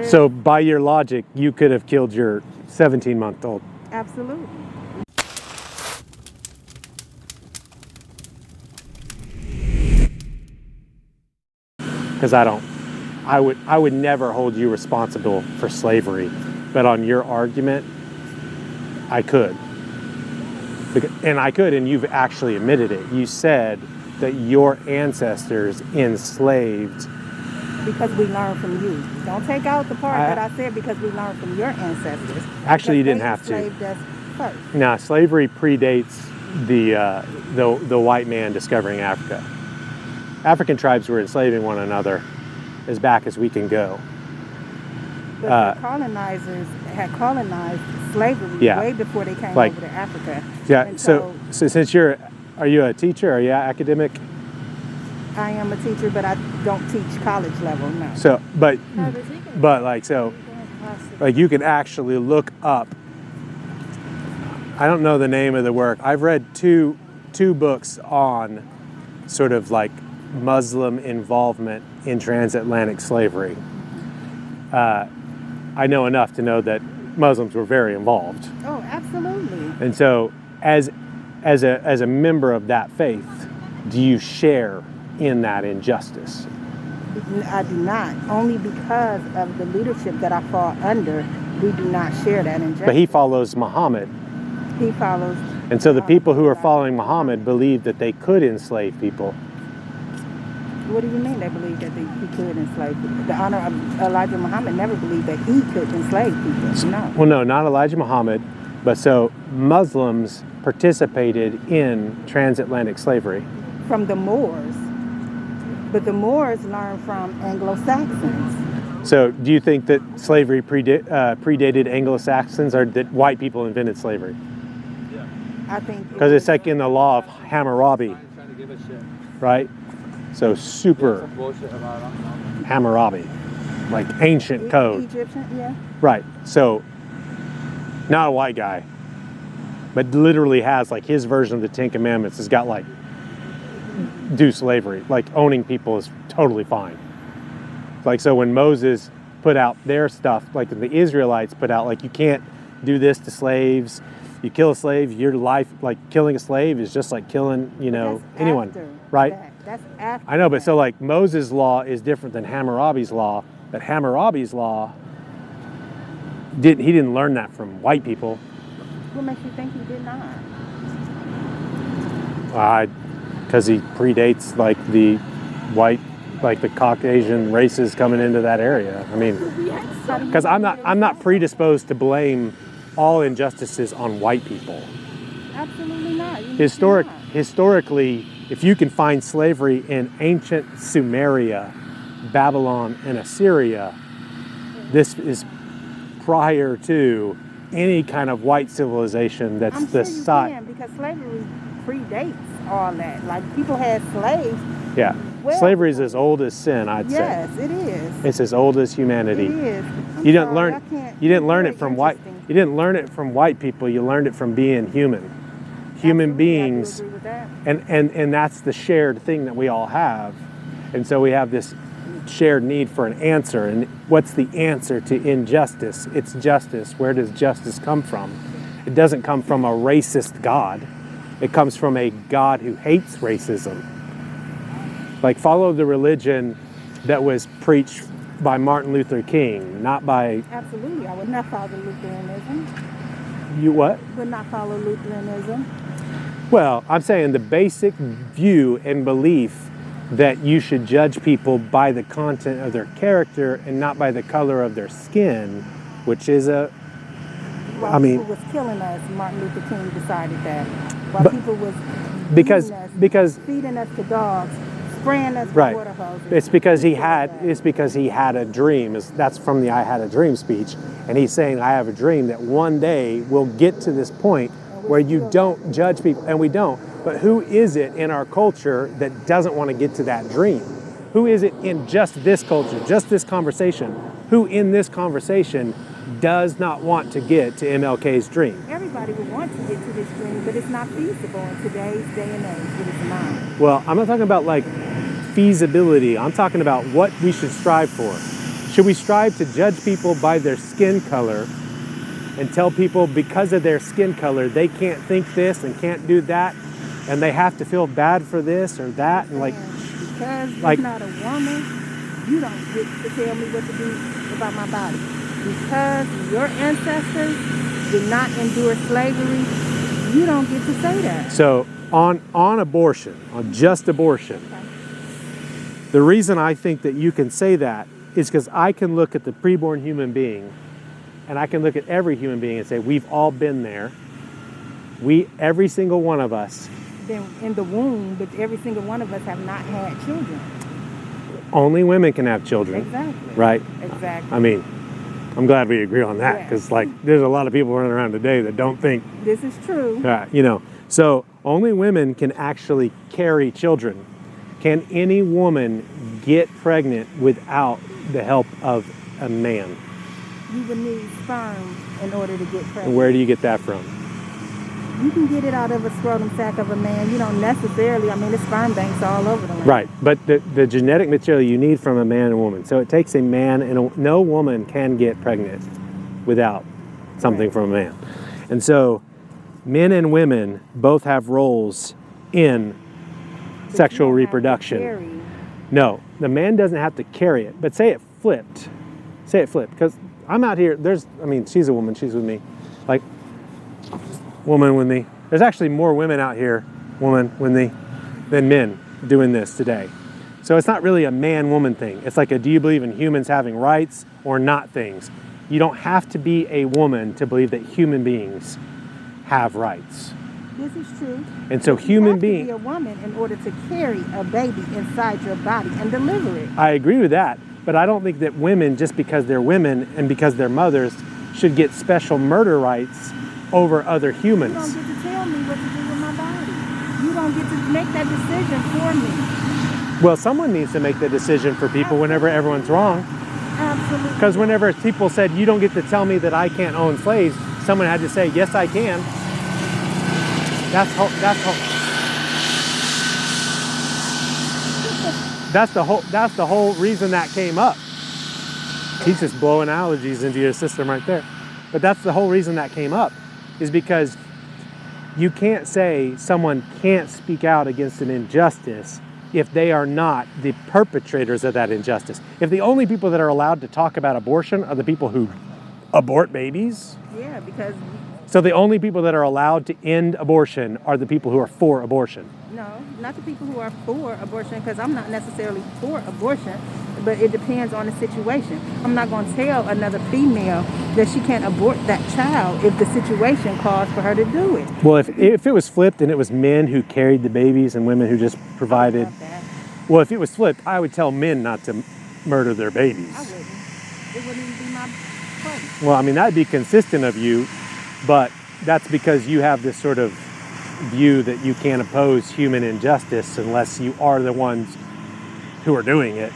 So by your logic, you could have killed your 17-month-old. Absolutely. Because I would never hold you responsible for slavery, but on your argument, I could. And you've actually admitted it. You said that your ancestors enslaved. Because we learned from you. Don't take out the part that I said because we learned from your ancestors. Actually, you didn't have to. Enslaved us first. Now, slavery predates the white man discovering Africa. African tribes were enslaving one another as back as we can go. But the colonizers had colonized slavery way before they came over to Africa. Yeah. And so since are you a teacher? Are you academic? I am a teacher, but I don't teach college level. No. So, but you can actually look up. I don't know the name of the work. I've read two books on sort of like Muslim involvement in transatlantic slavery. I know enough to know that Muslims were very involved. Oh, absolutely. And so, as a member of that faith, do you share in that injustice? I do not. Only because of the leadership that I fall under, we do not share that injustice. But he follows Muhammad. He follows. And so the people who are following Muhammad believe that they could enslave people. What do you mean they believe that he could enslave people? The honor of Elijah Muhammad never believed that he could enslave people. No. Well, no, not Elijah Muhammad. But so Muslims participated in transatlantic slavery. From the Moors. But the Moors learned from Anglo-Saxons. So do you think that slavery predated Anglo-Saxons, or that white people invented slavery? Yeah. I think... Because it's like in the law of Hammurabi, right? So super Hammurabi, like ancient code. Egyptian, yeah. Right. So not a white guy, but literally has like his version of the Ten Commandments has got like do slavery, like owning people is totally fine. Like, so when Moses put out their stuff, like the Israelites put out, like, you can't do this to slaves. You kill a slave, your life, like killing a slave is just like killing, anyone, right? That's after. I know, but so like Moses' law is different than Hammurabi's law, but Hammurabi's law, he didn't learn that from white people. What makes you think he did not? Because he predates like the white, like the Caucasian races coming into that area. I mean, because I'm not predisposed to blame all injustices on white people. Absolutely not. Historically, if you can find slavery in ancient Sumeria, Babylon, and Assyria, this is prior to any kind of white civilization that's I'm the sure site. You can, because slavery predates all that. Like, people had slaves. Yeah. Slavery is as old as sin, I'd say. Yes, it is. It's as old as humanity. It is. You didn't learn it from white. You didn't learn it from white people. You learned it from being human. Human beings. I do agree with that. And that's the shared thing that we all have. And so we have this shared need for an answer. And what's the answer to injustice? It's justice. Where does justice come from? It doesn't come from a racist God. It comes from a God who hates racism. Like, follow the religion that was preached by Martin Luther King, not by... Absolutely. I would not follow Lutheranism. You what? Would not follow Lutheranism. Well, I'm saying the basic view and belief that you should judge people by the content of their character and not by the color of their skin, which is a... While people was killing us, Martin Luther King decided that. While people was feeding us to dogs, spraying us with water hoses. It's because he had a dream. That's from the I Had a Dream speech. And he's saying, I have a dream that one day we'll get to this point where you don't judge people. And we don't. But who is it in our culture that doesn't want to get to that dream? Who is it in just this culture, just this conversation? Who in this conversation does not want to get to MLK's dream? Everybody would want to get to this dream, but it's not feasible in today's day and age. It is not. Well, I'm not talking about like feasibility. I'm talking about what we should strive for. Should we strive to judge people by their skin color and tell people because of their skin color they can't think this and can't do that and they have to feel bad for this or that? And because you're not a woman, you don't get to tell me what to do about my body. Because your ancestors did not endure slavery, you don't get to say that. So on abortion, on just abortion, the reason I think that you can say that is because I can look at the preborn human being and I can look at every human being and say, we've all been there. Every single one of us. Been in the womb, but every single one of us have not had children. Only women can have children. Exactly. Right? Exactly. I mean, I'm glad we agree on that because there's a lot of people running around today that don't think. This is true. So only women can actually carry children. Can any woman get pregnant without the help of a man? You would need sperm in order to get pregnant. And where do you get that from? You can get it out of a scrotum sac of a man. You don't necessarily, the sperm banks all over the land. Right, but the genetic material you need from a man and woman. So it takes a man and no woman can get pregnant without something from a man. And so men and women both have roles in sexual reproduction. No, the man doesn't have to carry it, but say it flipped. Because I'm out here, she's a woman, she's with me. Woman with me. There's actually more women out here, woman with me, than men doing this today. So it's not really a man-woman thing. It's like do you believe in humans having rights or not things? You don't have to be a woman to believe that human beings have rights. This is true. And so human beings... You have to be a woman in order to carry a baby inside your body and deliver it. I agree with that, but I don't think that women, just because they're women and because they're mothers, should get special murder rights over other humans. You don't get to tell me what to do with my body. You don't get to make that decision for me. Well, someone needs to make the decision for people whenever everyone's wrong. Absolutely. Because whenever people said, you don't get to tell me that I can't own slaves, someone had to say, yes, I can. That's the whole reason that came up. He's just blowing allergies into your system right there. But that's the whole reason that came up, is because you can't say someone can't speak out against an injustice if they are not the perpetrators of that injustice. If the only people that are allowed to talk about abortion are the people who abort babies. Yeah, because... So the only people that are allowed to end abortion are the people who are for abortion. No, not the people who are for abortion, because I'm not necessarily for abortion, but it depends on the situation. I'm not going to tell another female that she can't abort that child if the situation calls for her to do it. Well, if it was flipped and it was men who carried the babies and women who just provided... Well, if it was flipped, I would tell men not to murder their babies. I wouldn't. It wouldn't even be my place. Well, that'd be consistent of you, but that's because you have this sort of view that you can't oppose human injustice unless you are the ones who are doing it.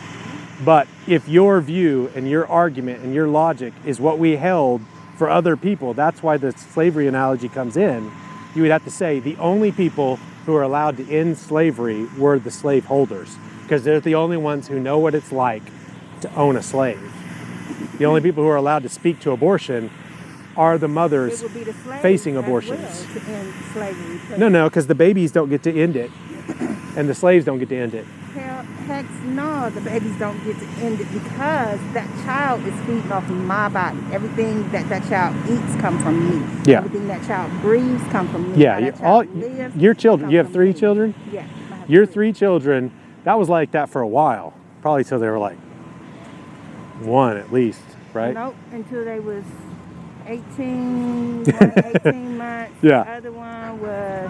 But if your view and your argument and your logic is what we held for other people, that's why the slavery analogy comes in. You would have to say the only people who are allowed to end slavery were the slave holders, because they're the only ones who know what it's like to own a slave. The only people who are allowed to speak to abortion are the mothers facing abortions. To end slavery. No, because the babies don't get to end it, and the slaves don't get to end it. Heck no, the babies don't get to end it because that child is feeding off my body. Everything that child eats comes from me. Yeah. Everything that child breathes comes from me. Yeah, your children. You have 3 children? Yeah. Your 3 children, that was like that for a while, probably till they were like 1 at least, right? Nope, until they was 18 months. Yeah. The other one was,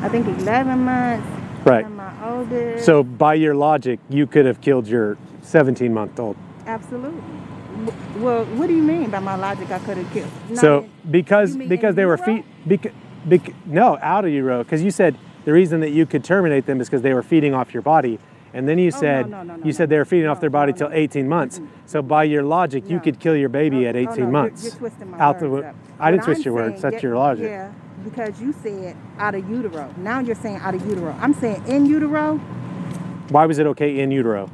I think, 11 months. Right. And my oldest. So by your logic, you could have killed your 17-month-old. Absolutely. Well, what do you mean by my logic? I could have killed. So because they were no, out of utero, because you said the reason that you could terminate them is because they were feeding off your body. And then you said they were feeding off their body till 18 months. So by your logic, you could kill your baby at 18 months. You're twisting my words up. I didn't twist your words. That's your logic. Yeah, because you said out of utero. Now you're saying out of utero. I'm saying in utero. Why was it okay in utero?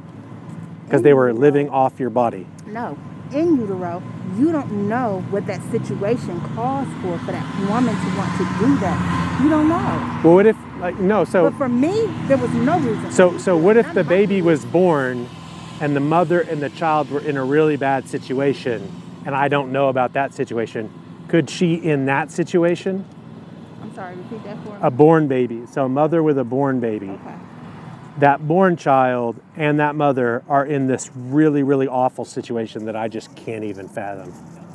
because they were living off your body. No. In utero, you don't know what that situation calls for that woman to want to do that. You don't know. Well, what if, no, so... But for me, there was no reason. So what if the baby was born and the mother and the child were in a really bad situation and I don't know about that situation? Could she, in that situation? I'm sorry, repeat that for me. A born baby. So a mother with a born baby. Okay. That born child and that mother are in this really, really awful situation that I just can't even fathom.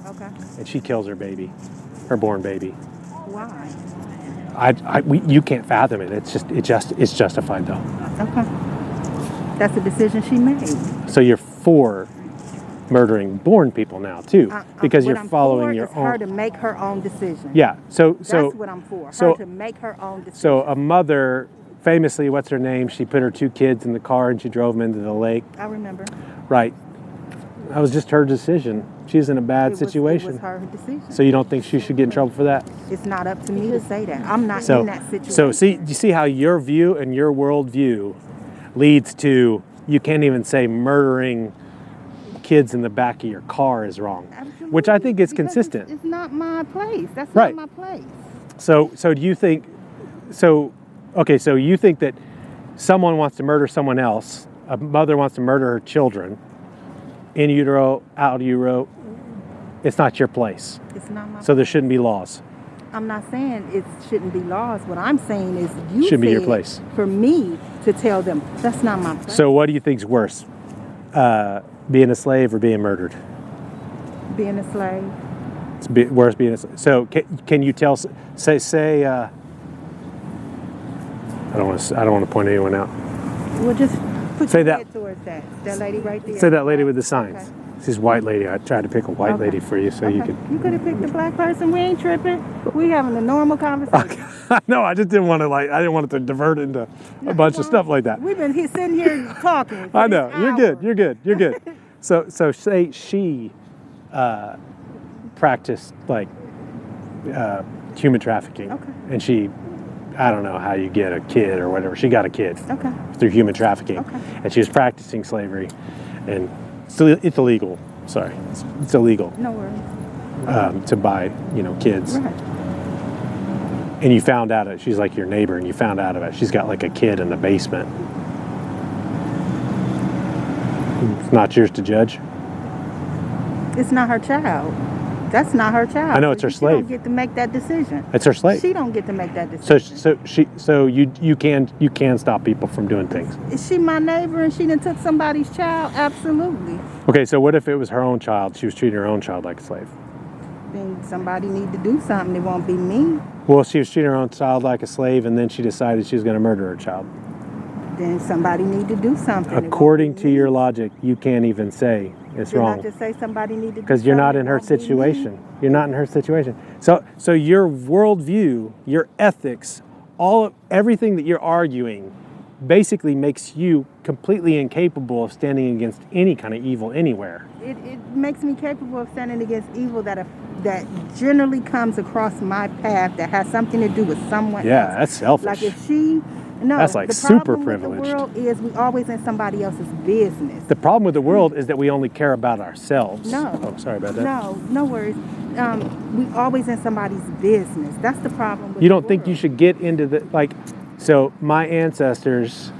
Okay. And she kills her baby, her born baby. Why? You can't fathom it. It's justified though. Okay. That's a decision she made. So you're for murdering born people now too, because you're following your own. Her to make her own decision. Yeah. So that's what I'm for. So her to make her own decision. So a mother, famously, what's her name? She put her 2 kids in the car and she drove them into the lake. I remember. Right. That was just her decision. She's in a bad situation. It was her decision. So you don't think she should get in trouble for that? It's not up to me to say that. I'm not in that situation. So do you see how your view and your worldview leads to you can't even say murdering kids in the back of your car is wrong? Absolutely. Which I think is consistent. It's not my place. That's right. not my place. So do you think? So you think that someone wants to murder someone else? A mother wants to murder her children, in utero, out utero. It's not your place. It's not my place. So there shouldn't be laws. I'm not saying it shouldn't be laws. What I'm saying is you shouldn't be your said place. For me to tell them that's not my place. So what do you think's worse, being a slave or being murdered? Being a slave. It's worse being a slave. So can you tell? Say. I don't want to point anyone out. Well, just put say your that. head towards that lady right there. Say that lady with the signs. Okay. This white lady. I tried to pick a white lady for you so you could. You could have picked a black person. We ain't tripping. We having a normal conversation. No, I just didn't want to I didn't want it to divert into a bunch of stuff like that. We've been sitting here talking. I know. You're good. So say she practiced human trafficking. Okay. And she, I don't know how you get a kid or whatever. She got a kid. Okay. Through human trafficking. Okay. And she was practicing slavery, and it's illegal. Sorry, it's illegal. No worries. To buy, kids. Right. And you found out she's like your neighbor, and you found out about she's got like a kid in the basement. It's not yours to judge. It's not her child. That's not her child. I know, it's her slave. She don't get to make that decision. It's her slave. She don't get to make that decision. So you can stop people from doing things. Is she my neighbor and she done took somebody's child? Absolutely. Okay, so what if it was her own child? She was treating her own child like a slave. Then somebody need to do something. It won't be me. Well, she was treating her own child like a slave, and then she decided she was going to murder her child. Then somebody need to do something. According to your logic, you can't even say it's wrong. Did I just say somebody need to do something? Because you're not in her situation. You're not in her situation. So your worldview, your ethics, everything that you're arguing basically makes you completely incapable of standing against any kind of evil anywhere. It makes me capable of standing against evil that generally comes across my path that has something to do with someone else. Yeah, that's selfish. Like if she... No, that's like the super problem privileged. With the world is we always in somebody else's business. The problem with the world is that we only care about ourselves. No. Oh, sorry about that. No worries. We always in somebody's business. That's the problem with You don't think you should get into so my ancestors,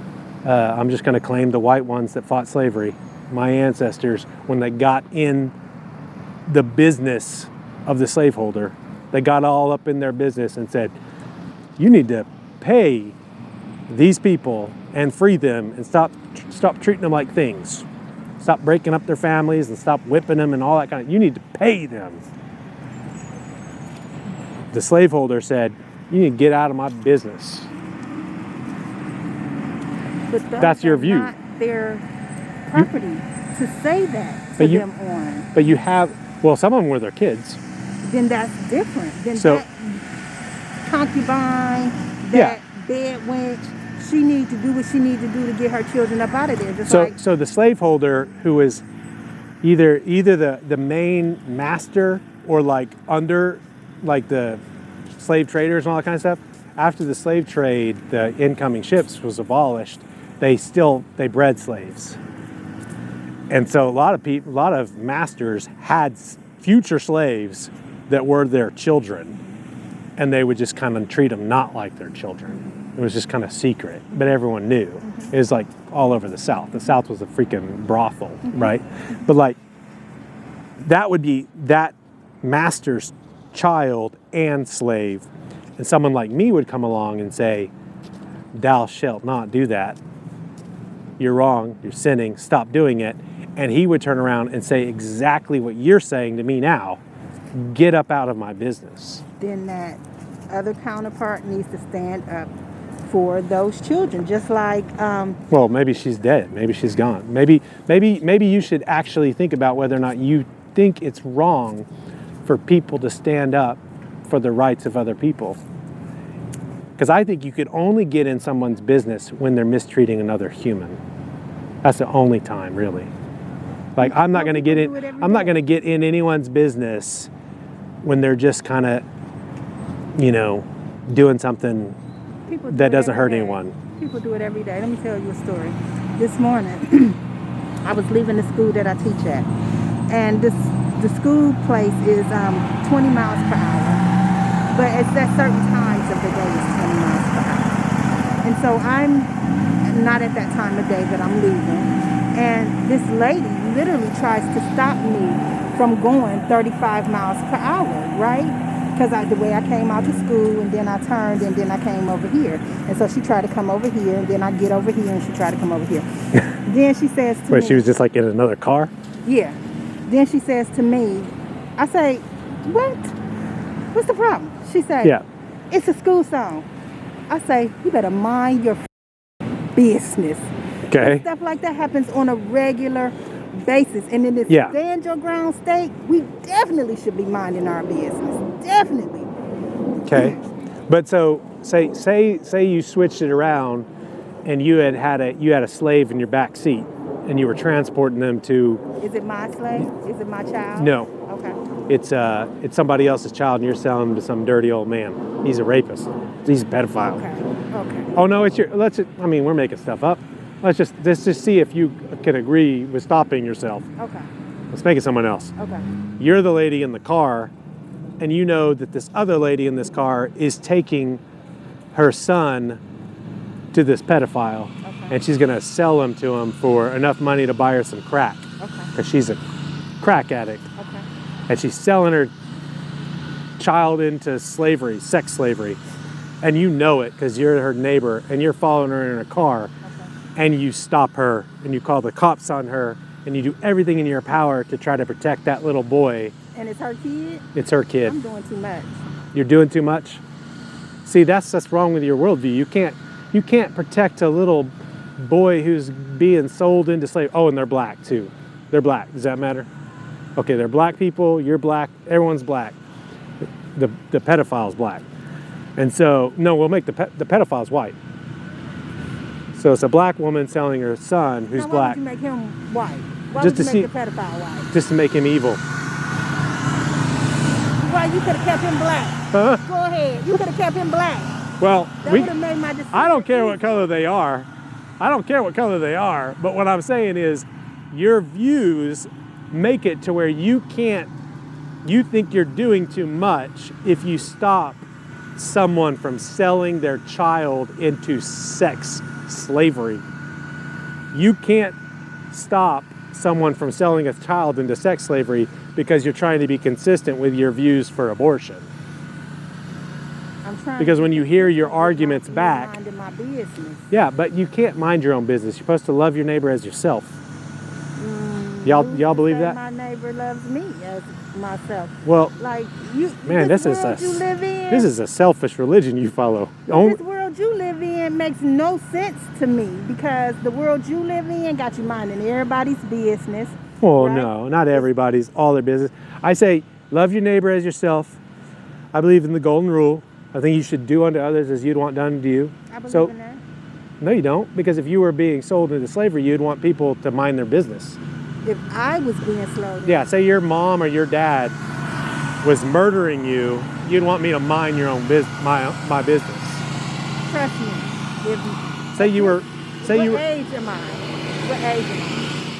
I'm just going to claim the white ones that fought slavery. My ancestors, when they got in the business of the slaveholder, they got all up in their business and said, you need to pay these people and free them and stop treating them like things. Stop breaking up their families and stop whipping them and all that kind of. You need to pay them. The slaveholder said, you need to get out of my business. But that's your view. Not their property to say that to them on. But you have, some of them were their kids. Then that's different. Then that concubine, that bed wench, she needs to do what she needs to do to get her children up out of there. So the slaveholder who is either the main master or under the slave traders and all that kind of stuff, after the slave trade, the incoming ships was abolished, they bred slaves. And so a lot of masters had future slaves that were their children, and they would just kind of treat them not like their children. It was just kind of secret, but everyone knew. It was like all over the South. The South was a freaking brothel, right? But like, that would be that master's child and slave, and someone like me would come along and say, "Thou shalt not do that. You're wrong, you're sinning, stop doing it." And he would turn around and say exactly what you're saying to me now. Get up out of my business. Then that other counterpart needs to stand up for those children, just like Well, maybe she's dead. Maybe she's gone. Maybe you should actually think about whether or not you think it's wrong for people to stand up for the rights of other people. Because I think you could only get in someone's business when they're mistreating another human. That's the only time, really. Like, I'm not going to get in. I'm not going to get in anyone's business when they're just kind of, doing something that doesn't hurt anyone. People do it every day. Let me tell you a story. This morning, I was leaving the school that I teach at, and the school place is 20 miles per hour, but it's at certain times of the day it's 20 miles per hour. And so I'm not at that time of day that I'm leaving. And this lady literally tries to stop me from going 35 miles per hour, right? Because the way I came out to school, and then I turned, and then I came over here. And so she tried to come over here, and then I get over here, and she tried to come over here. Then she says to me... Wait, she was just like in another car? Yeah. Then she says to me, I say, what? What's the problem? She said, yeah, it's a school zone. I say, you better mind your business. Okay. And stuff like that happens on a regular basis. And in this stand your ground state, we definitely should be minding our business. Definitely. Okay. But so say you switched it around and you had a slave in your back seat and you were transporting them to... Is it my slave? Is it my child? No. Okay. It's somebody else's child and you're selling them to some dirty old man. He's a rapist. He's a pedophile. Okay. Oh no, we're making stuff up. Let's just see if you can agree with stopping yourself. Okay. Let's make it someone else. Okay. You're the lady in the car, and you know that this other lady in this car is taking her son to this pedophile, and she's going to sell him to him for enough money to buy her some crack, because she's a crack addict. Okay. And she's selling her child into slavery, sex slavery, and you know it because you're her neighbor, and you're following her in a car. And you stop her, and you call the cops on her, and you do everything in your power to try to protect that little boy. And it's her kid? It's her kid. I'm doing too much. You're doing too much? See, that's wrong with your worldview. You can't protect a little boy who's being sold into slavery. Oh, and they're black too. They're black. Does that matter? Okay, they're black people. You're black. Everyone's black. The pedophile's black. And so, no, we'll make the pedophile's white. So it's a black woman selling her son who's black. Why would you make him white? Why Just would to you make see, the pedophile white? Just to make him evil. Well, you could have kept him black. Huh? Go ahead. You could have kept him black. Well, that would have made my decision. I don't care what color they are. But what I'm saying is your views make it to where you think you're doing too much if you stop someone from selling their child into sex slavery. You can't stop someone from selling a child into sex slavery because you're trying to be consistent with your views for abortion. Because when you hear your arguments back, my business. Yeah, but you can't mind your own business. You're supposed to love your neighbor as yourself. Y'all believe that? My neighbor loves me as myself. Well, like you, man, this is a selfish religion you follow. This world you live in makes no sense to me because the world you live in got you minding everybody's business. Well, right? No, not everybody's, all their business. I say, love your neighbor as yourself. I believe in the golden rule. I think you should do unto others as you'd want done to you. I believe in that. No, you don't, because if you were being sold into slavery, you'd want people to mind their business. If I was being sold, yeah, say your mom or your dad was murdering you, you'd want me to mind your own my business. Trust me. Say you were. What age am I?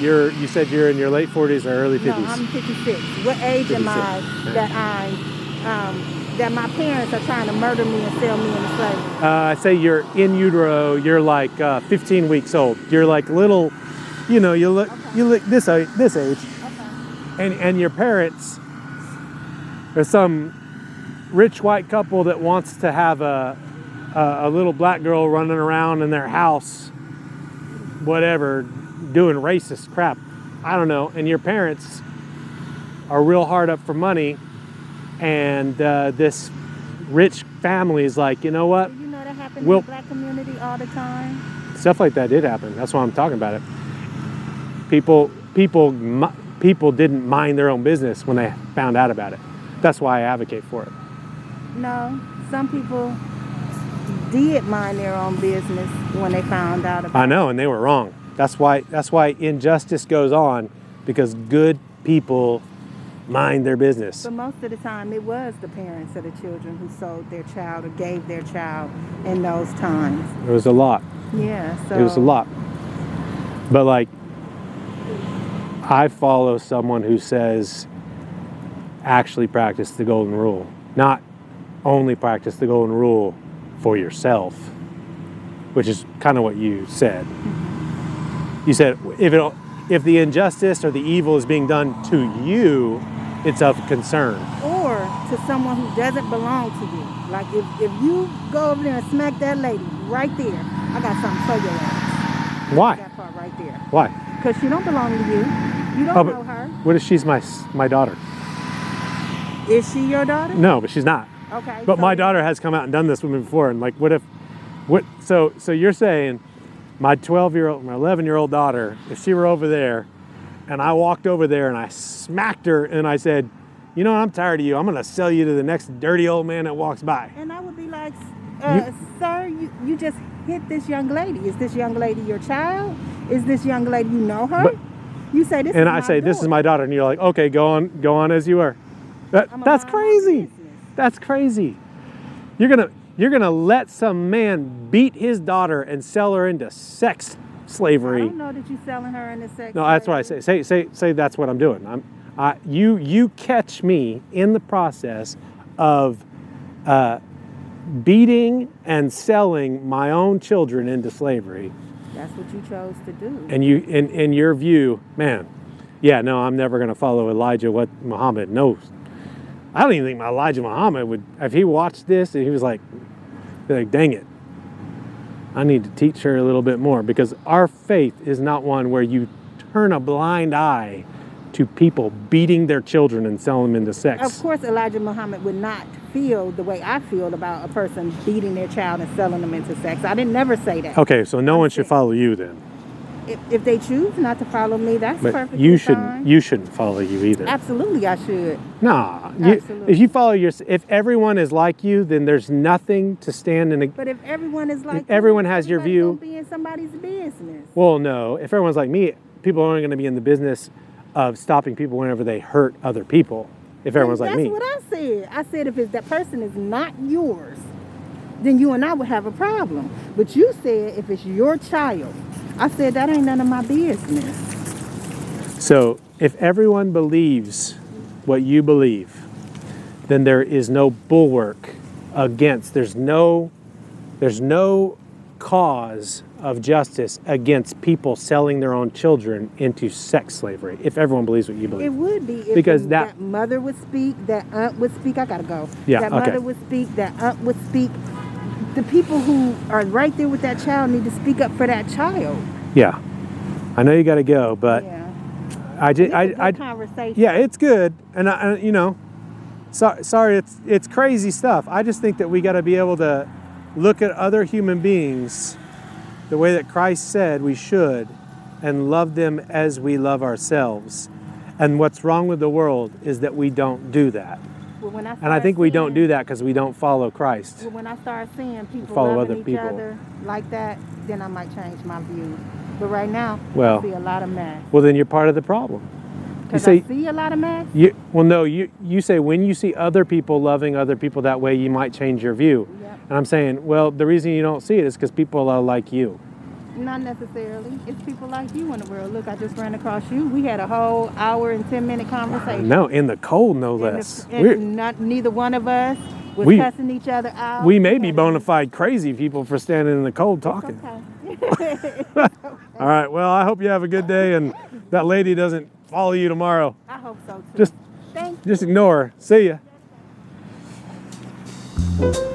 You said you're in your late 40s or early 50s? No, I'm 56. What age am I 56. that my parents are trying to murder me and sell me into slavery? I say you're in utero. You're like 15 weeks old. You're like little, you look this age. Okay. And your parents are some rich white couple that wants to have a little black girl running around in their house, whatever, doing racist crap. I don't know. And your parents are real hard up for money, and this rich family is like, you know what? You know that happens in the black community all the time. Stuff like that did happen. That's why I'm talking about it. People didn't mind their own business when they found out about it. That's why I advocate for it. No, some people did mind their own business when they found out about it. I know, and they were wrong. That's why injustice goes on, because good people mind their business. But most of the time, it was the parents of the children who sold their child or gave their child in those times. It was a lot. Yeah, so... It was a lot. But like, I follow someone who says, actually practice the golden rule. Not only practice the golden rule for yourself, which is kind of what you said. Mm-hmm. You said if the injustice or the evil is being done to you, it's of concern. Or to someone who doesn't belong to you. Like if you go over there and smack that lady right there, I got something for your ass. Why? That part right there. Why? Because she don't belong to you. You don't know her. What if she's my daughter? Is she your daughter? No, but she's not. Okay. But my daughter has come out and done this with me before, and like, so you're saying my 11-year-old daughter, if she were over there and I walked over there and I smacked her and I said, you know, I'm tired of you. I'm going to sell you to the next dirty old man that walks by. And I would be like, sir, you just hit this young lady. Is this young lady your child? Is this young lady, you know her? But, you say this and is I my say, daughter. this is my daughter. And you're like, okay, go on as you are. That's crazy. That's crazy. You're gonna let some man beat his daughter and sell her into sex slavery. I don't know that you're selling her into sex. No, that's what I say. Say that's what I'm doing. You catch me in the process of beating and selling my own children into slavery. That's what you chose to do. And you, in your view, man, yeah, no, I'm never gonna follow Elijah what Muhammad knows. I don't even think Elijah Muhammad would, if he watched this and he was like, dang it, I need to teach her a little bit more, because our faith is not one where you turn a blind eye to people beating their children and selling them into sex. Of course, Elijah Muhammad would not feel the way I feel about a person beating their child and selling them into sex. I didn't never say that. Okay, so no one should follow you then. If they choose not to follow me, that's but perfectly fine. You shouldn't follow you either. Absolutely, I should. Nah, Absolutely. If you follow if everyone is like you, then there's nothing to stand in. But if everyone is like, everyone has your view, be in somebody's business. Well, no. If everyone's like me, people aren't going to be in the business of stopping people whenever they hurt other people. If everyone's like me, that's what I said. I said if that person is not yours, then you and I would have a problem. But you said if it's your child. I said that ain't none of my business. So if everyone believes what you believe, then there is no bulwark against, there's no cause of justice against people selling their own children into sex slavery, if everyone believes what you believe. It would be if because that mother would speak, that aunt would speak. I gotta go. Yeah, that mother would speak, that aunt would speak. The people who are right there with that child need to speak up for that child. Yeah, I know you got to go, but yeah. I conversation. Yeah, it's good, and sorry, it's crazy stuff. I just think that we got to be able to look at other human beings the way that Christ said we should, and love them as we love ourselves. And what's wrong with the world is that we don't do that. Well, I think we don't do that because we don't follow Christ. Well, when I start seeing people follow loving other people. other like that, then I might change my views. But right now, well, I see a lot of mess. Well, then you're part of the problem. Because I see a lot of mess? You say when you see other people loving other people that way, you might change your view. Yep. And I'm saying, well, the reason you don't see it is because people are like you. Not necessarily. It's people like you in the world. Look, I just ran across you. We had a whole hour and 10-minute conversation. No, in the cold, no And less. neither one of us was We- cussing each other out. We may be bona fide crazy people for standing in the cold talking. Okay. All right, well, I hope you have a good day and that lady doesn't follow you tomorrow. I hope so too. Just Thank you. ignore her. See ya.